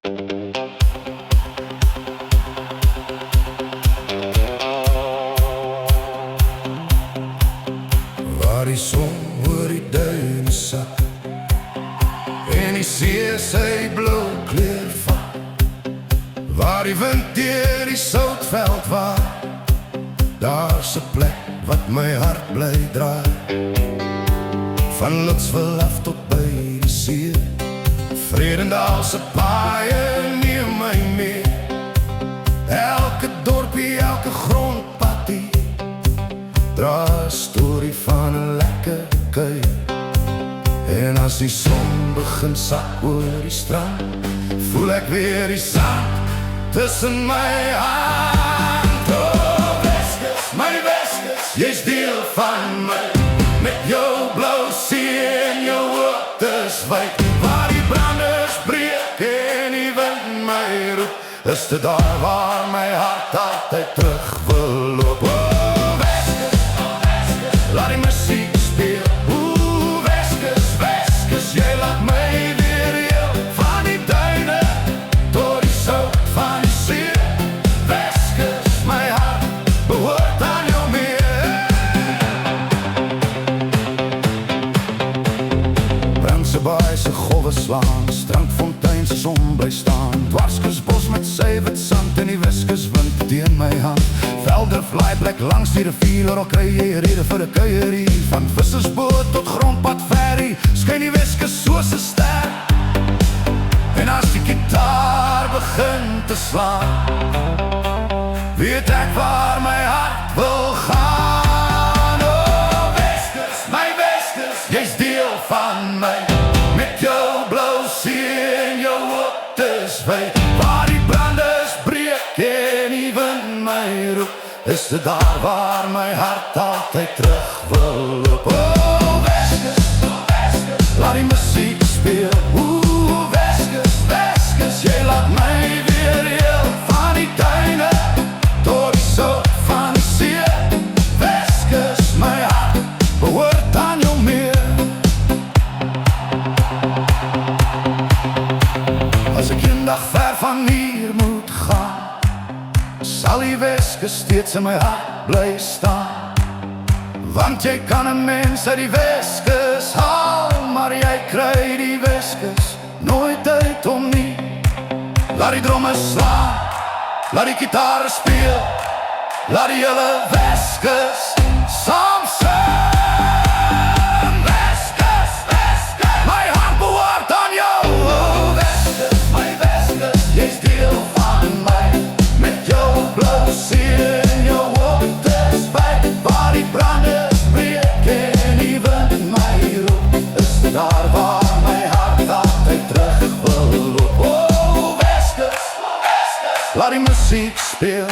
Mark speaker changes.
Speaker 1: Waar die son oor die duine sak en die see sy blou kleur vat, waar die wind deur die soutveld waai, daar's 'n plek wat my hart bly draai. Van Lutsville af tot by die see, Vredendal se paaie neem my mee. Elke dorpie, elke grondpadie dra 'n storie van 'n lekker kuier. En as die son begin sak oor die strand, voel ek weer die sand tussen my hand. Oh Weskus, my Weskus, jy's deel van my, met jou blou see en jou waters wyd. Waar die branders breek en die wind my roep, is dit daar waar my hart altyd terug wil loop. Oh Weskus, laat die musiek speel. O Weskus, Weskus, jy laat my weer heel, van die duine tot die sout van die see. Weskus, my hart behoort aan jou meer. Brandse baai se golwe slaan, strandfontein se son bly staan, Dwarskusbos met sy wit sand en die Weskuswind teen my hand. Velder vlaaiplek langs die rivier, oral kry jy rede vir 'n kuierie. Van vissersboot tot grondpad ferry, skyn die Weskus soos 'n ster. En as die gitaar begin te slaan, weet ek waar my hart wil gaan. Oh Weskus, my Weskus, jy's deel van my, met jou blou see en jou waters wyd. Waar die branders breek en die wind my roep, is dit daar waar my hart altyd terug wil loop. Oh Weskus, laat die musiek speel. Oeh Weskus, Weskus, jy laat my weer heel, van die duine tot die sout van die see. Weskus, my hart behoort aan jou meer. As ek eendag ver van hier moet gaan, sal die Weskus steeds in my hart bly staan. Want jy kan 'n mens uit die Weskus haal, maar jy kry die Weskus nooit uit om nie. Laat die dromme slaan, laat die gitaar speel, laat die hele Weskus saam sing. Weskus, Weskus, my hart behoort aan jou. Oh Weskus, my Weskus, jy's deel van my, met jou blou see en jou waters wyd. Waar die branders breek en die wind my roep, is dit daar waar my hart altyd terug wil loop. Oh Weskus, laat die musiek speel.